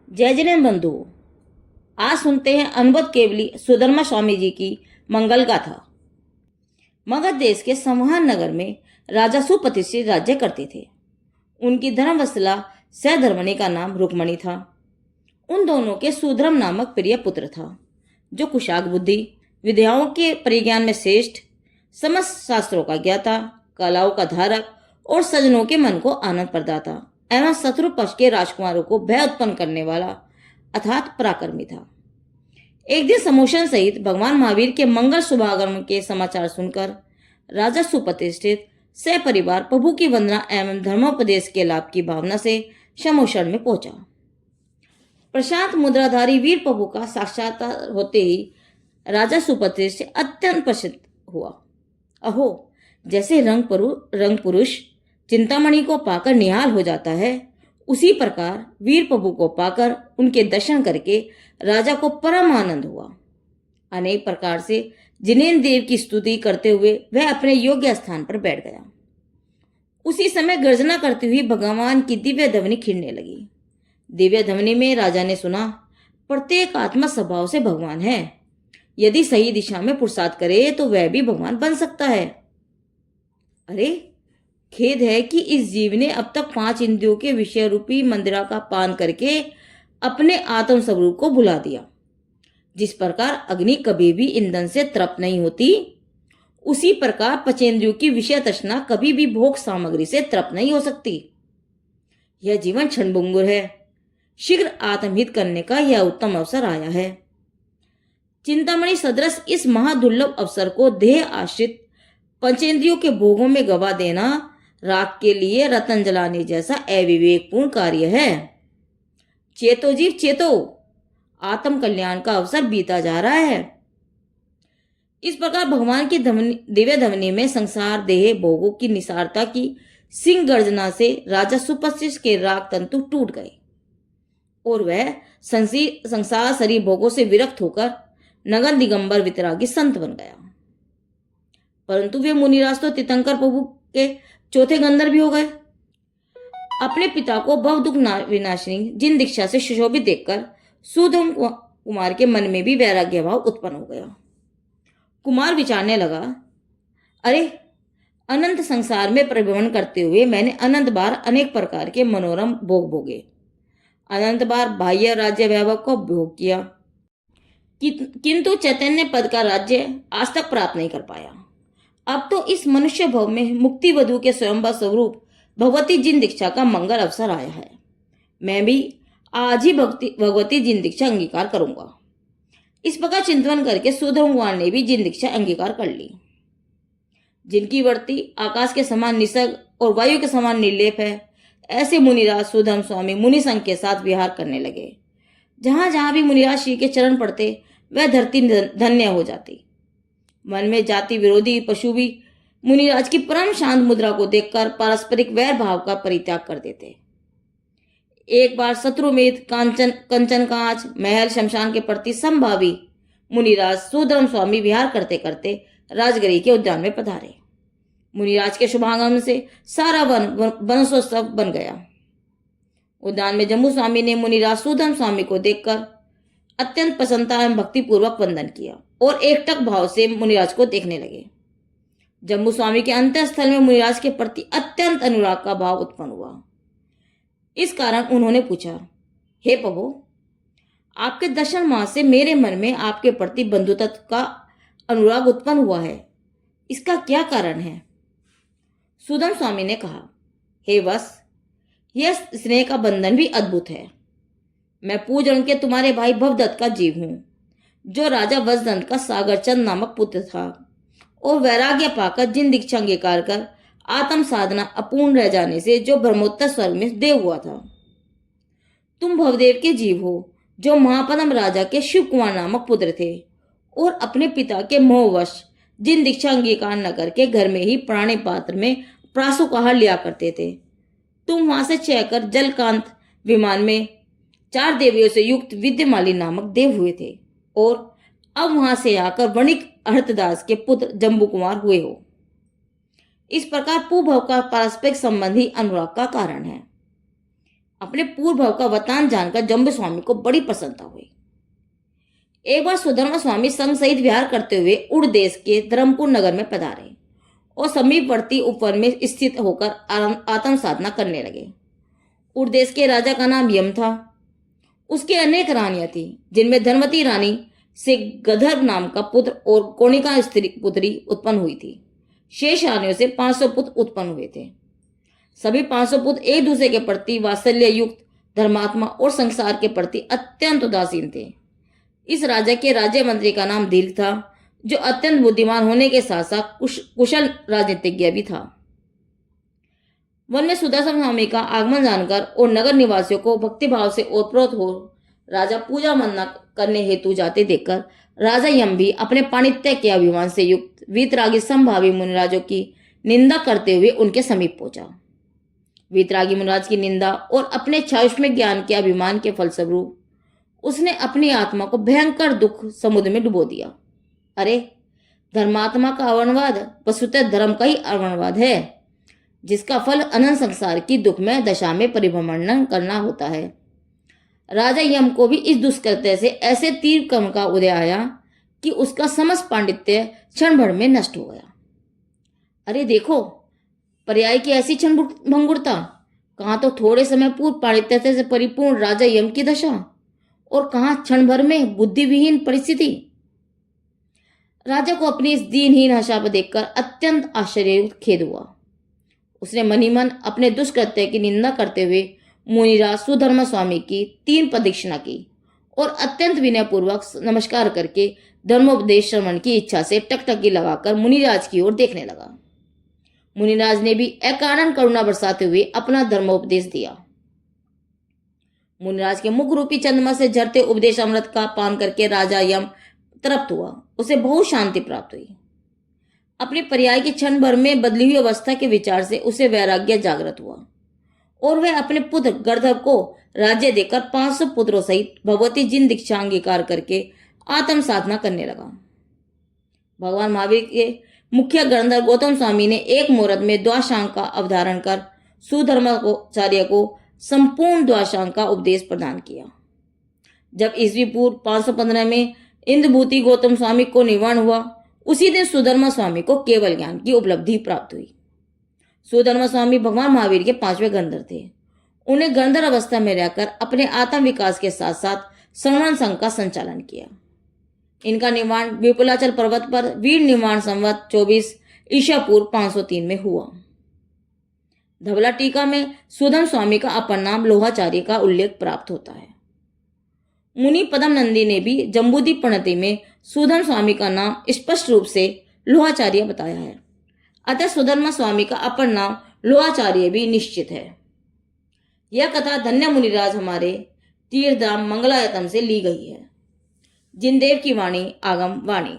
जय जिनेन्द्र बंधुओं, आज सुनते हैं अनुबंध केवली सुधर्मा स्वामी जी की मंगल गाथा। मगध देश के संवहन नगर में राजा सुप्रतिष्ठित राज्य करते थे। उनकी धर्मवत्सला सहधर्मणी का नाम रुक्मणी था। उन दोनों के सुधर्म नामक प्रिय पुत्र था, जो कुशाग बुद्धि, विद्याओं के परिज्ञान में श्रेष्ठ, समस्त शास्त्रों का ज्ञाता, कलाओं का धारक और सज्जनों के मन को आनंद प्रदाता एवं शत्रु पक्ष के राजकुमारों को भय उत्पन्न करने वाला अर्थात पराक्रमी था। एक दिन समोशन सहित भगवान महावीर के मंगल शुभागमन के समाचार सुनकर राजा सुप्रतिष्ठित सपरिवार प्रभु की वंदना एवं धर्मोपदेश के लाभ की भावना से समोषण में पहुंचा। प्रशांत मुद्राधारी वीर प्रभु का साक्षात्कार होते ही राजा सुप्रतिष्ठित अत्यंत प्रसन्न हुआ। अहो, जैसे रंग पुरुष चिंतामणि को पाकर निहाल हो जाता है, उसी प्रकार वीर प्रभु को पाकर उनके दर्शन करके राजा को परम आनंद हुआ। अनेक प्रकार से जिनेन्द्र देव की स्तुति करते हुए वह अपने योग्य स्थान पर बैठ गया। उसी समय गर्जना करती हुई भगवान की दिव्य ध्वनि खिड़ने लगी। दिव्य ध्वनि में राजा ने सुना, प्रत्येक आत्मा स्वभाव से भगवान है। यदि सही दिशा में पुरुषार्थ करे तो वह भी भगवान बन सकता है। अरे, खेद है कि इस जीव ने अब तक 5 इंद्रियों के विषय रूपी मंदिरा का पान करके अपने आत्म स्वरूप को भुला दिया। जिस प्रकार अग्नि कभी भी ईंधन से तृप्त नहीं होती, उसी प्रकार पंचेंद्रियों की विषय तृष्णा कभी भी भोग सामग्री से तृप्त नहीं हो सकती। यह जीवन क्षणभंगुर है। शीघ्र आत्महित करने का यह उत्तम अवसर आया है। चिंतामणि सदृश इस महादुर्लभ अवसर को देह आश्रित पंचेंद्रियों के भोगों में गवा देना राख के लिए रतन जलाने जैसा अविवेकपूर्ण कार्य है। चेतो जीव चेतो, आत्म कल्याण का अवसर बीता जा रहा है। इस प्रकार भगवान की दिव्य ध्वनि में संसार देह भोगों की निसारता की सिंह गर्जना से राजा सुप्रतिष्ठित के राग तंतु टूट गए और वह संसार शरीर भोगों से विरक्त होकर नगन दिगंबर वितरागी संत बन गया। परंतु वे मुनिराज तो तीर्थंकर प्रभु के चौथे गंधर्व भी हो गए। अपने पिता को भव दुख विनाशिनी जिन दीक्षा से सुशोभित देखकर सुधम कुमार के मन में भी वैराग्य भाव उत्पन्न हो गया। कुमार विचारने लगा, अरे, अनंत संसार में परिभ्रमण करते हुए मैंने अनंत बार अनेक प्रकार के मनोरम भोग भोगे, अनंत बार बाह्य राज्य वैभव को भोग किया, किंतु चैतन्य पद का राज्य आज तक प्राप्त नहीं कर पाया। अब तो इस मनुष्य भव में मुक्ति वधु के स्वयंवर स्वरूप भगवती जिन दीक्षा का मंगल अवसर आया है। मैं भी आज ही भगवती जिन दीक्षा अंगीकार करूंगा। इस प्रकार चिंतन करके सुधर्म कुमार ने भी जिन दीक्षा अंगीकार कर ली। जिनकी वर्ती आकाश के समान निसर्ग और वायु के समान निर्लेप है, ऐसे मुनिराज सुधर्म स्वामी मुनि संघ के साथ विहार करने लगे। जहां जहां भी मुनिराज श्री के चरण पड़ते, वह धरती धन्य हो जाती। मन में जाति विरोधी पशु भी मुनिराज की परम शांत मुद्रा को देखकर पारस्परिक वैर भाव का परित्याग कर देते। एक बार शत्रुमेध कंचन कांच महल शमशान के प्रति संभावी मुनिराज सुधर्म स्वामी विहार करते करते राजगिरी के उद्यान में पधारे। मुनिराज के शुभागमन से सारा वनोत्सव बन गया। उद्यान में जम्बू स्वामी ने मुनिराज सुधर्म स्वामी को देखकर अत्यंत प्रसन्नता एवं भक्तिपूर्वक वंदन किया और एकटक भाव से मुनिराज को देखने लगे। जम्बू स्वामी के अंतःस्थल में मुनिराज के प्रति अत्यंत अनुराग का भाव उत्पन्न हुआ। इस कारण उन्होंने पूछा, हे प्रभु, आपके दर्शन मात्र से मेरे मन में आपके प्रति बंधुत्व का अनुराग उत्पन्न हुआ है। इसका क्या कारण है? सुधर्म स्वामी ने कहा, हे वत्स, यह स्नेह का बंधन भी अद्भुत है। मैं पूजन के तुम्हारे भाई भवदत्त का जीव हूं, जो राजा वज्रदंत का सागरचंद नामक पुत्र था और वैराग्य पाकर जिन दीक्षा अंगीकार कर आत्म साधना अपूर्ण रह जाने से जो ब्रह्मोत्तर स्वर्ग में देव हुआ था। तुम भवदेव के जीव हो, जो महापदम राजा के शिव कुमार नामक पुत्र थे और अपने पिता के मोहवश जिन दीक्षा अंगीकार न करके घर में ही पुराने पात्र में प्रासुकाहार लिया करते थे। तुम वहां से चहकर जलकांत विमान में 4 देवियों से युक्त विद्यमाली नामक देव हुए थे और अब वहां से आकर वणिक अहर्तदास के पुत्र जम्बू कुमार हुए हो। इस प्रकार पुभव का पारस्परिक संबंधी अनुराग का कारण है। अपने पूर्व भव का वतान जानकर जम्बू स्वामी को बड़ी प्रसन्नता हुई। एक बार सुधर्मा स्वामी संघ सहित विहार करते हुए उड़ देश के धर्मपुर नगर में पधारे और समीपवर्ती उपवन में स्थित होकर आत्म साधना करने लगे। उड़ देश के राजा का नाम यम था। उसके अनेक रानियां थी, जिनमें धनवती रानी से गधर्व नाम का पुत्र और कोणिका स्त्री पुत्री उत्पन्न हुई थी। शेष रानियों से 500 पुत्र उत्पन्न हुए थे। सभी 500 पुत्र एक दूसरे के प्रति वात्सल्य युक्त, धर्मात्मा और संसार के प्रति अत्यंत उदासीन थे। इस राजा के राज्य मंत्री का नाम दीर्घ था, जो अत्यंत बुद्धिमान होने के साथ साथ कुशल राजनीतिज्ञ भी था। वन में सुदर्शन स्वामी का आगमन जानकर और नगर निवासियों को भक्तिभाव से ओतप्रोत हो राजा पूजा वंदना करने हेतु जाते देखकर राजा यम भी अपने पांडित्य के अभिमान से युक्त वीतरागी संभावी मुनिराजों की निंदा करते हुए उनके समीप पहुंचा। वीतरागी मुनिराज की निंदा और अपने क्षायुष्म ज्ञान के अभिमान के फलस्वरूप उसने अपनी आत्मा को भयंकर दुख समुद्र में डुबो दिया। अरे, धर्मात्मा का अवर्णवाद वस्तुतः धर्म का ही अवर्णवाद है, जिसका फल अनंत संसार की दुखमय दशा में परिभ्रमण करना होता है। राजा यम को भी इस दुष्कृत्य से ऐसे तीव्र कर्म का उदय आया कि उसका समस्त पांडित्य क्षण भर में नष्ट हो गया। अरे देखो, पर्याय की ऐसी क्षण भंगुरता! कहाँ तो थोड़े समय पूर्व पांडित्य से परिपूर्ण राजा यम की दशा, और कहाँ क्षण भर में बुद्धिविहीन परिस्थिति। राजा को अपनी इस दीनहीन हशा पर देखकर अत्यंत आश्चर्ययुक्त खेद हुआ। उसने मनी मन अपने दुष्कृत्य की निंदा करते हुए मुनिराज सुधर्मा स्वामी की 3 प्रदक्षिणा की और अत्यंत विनयपूर्वक नमस्कार करके धर्मोपदेश श्रवण की इच्छा से टकटकी लगाकर मुनिराज की ओर देखने लगा। मुनिराज ने भी अकारण करुणा बरसाते हुए अपना धर्मोपदेश दिया। मुनिराज के मुख रूपी चंद्रमा से झरते उपदेश अमृत का पान करके राजा यम तृप्त हुआ। उसे बहुत शांति प्राप्त हुई। अपने पर्याय के क्षण भर में बदली हुई अवस्था के विचार से उसे वैराग्य जागृत हुआ और वह अपने पुत्र गर्दभ को राज्य देकर 500 पुत्रों सहित भगवती जिन दीक्षा अंगीकार करके आत्म साधना करने लगा। भगवान महावीर के मुख्य गणधर गौतम स्वामी ने एक मुहूर्त में द्वाशांग का अवधारण कर सुधर्माचार्य को संपूर्ण द्वाशांग का उपदेश प्रदान किया। जब ईस्वी पूर्व 515 में इंद्रभूति गौतम स्वामी को निर्वाण हुआ, उसी दिन सुधर्मा स्वामी को केवल ज्ञान की उपलब्धि प्राप्त हुई। सुधर्मा स्वामी भगवान महावीर के 5वें गणधर थे। उन्हें गणधर अवस्था में रहकर अपने आत्म विकास के साथ साथ श्रवण संघ का संचालन किया। इनका निर्माण विपुलाचल पर्वत पर वीर निर्माण संवत 24 ईसा पूर्व 503 में हुआ। धवला टीका में सुधम स्वामी का अपर नाम लोहाचार्य का उल्लेख प्राप्त होता है। मुनि पदम नंदी ने भी जम्बूदीप प्रणति में सुधम स्वामी का नाम स्पष्ट रूप से लोहाचार्य बताया है। अतः सुधर्मा स्वामी का अपर नाम लोहाचार्य भी निश्चित है। यह कथा धन्य मुनिराज हमारे तीर्थधाम मंगलायतन से ली गई है। जिनदेव की वाणी आगम वाणी।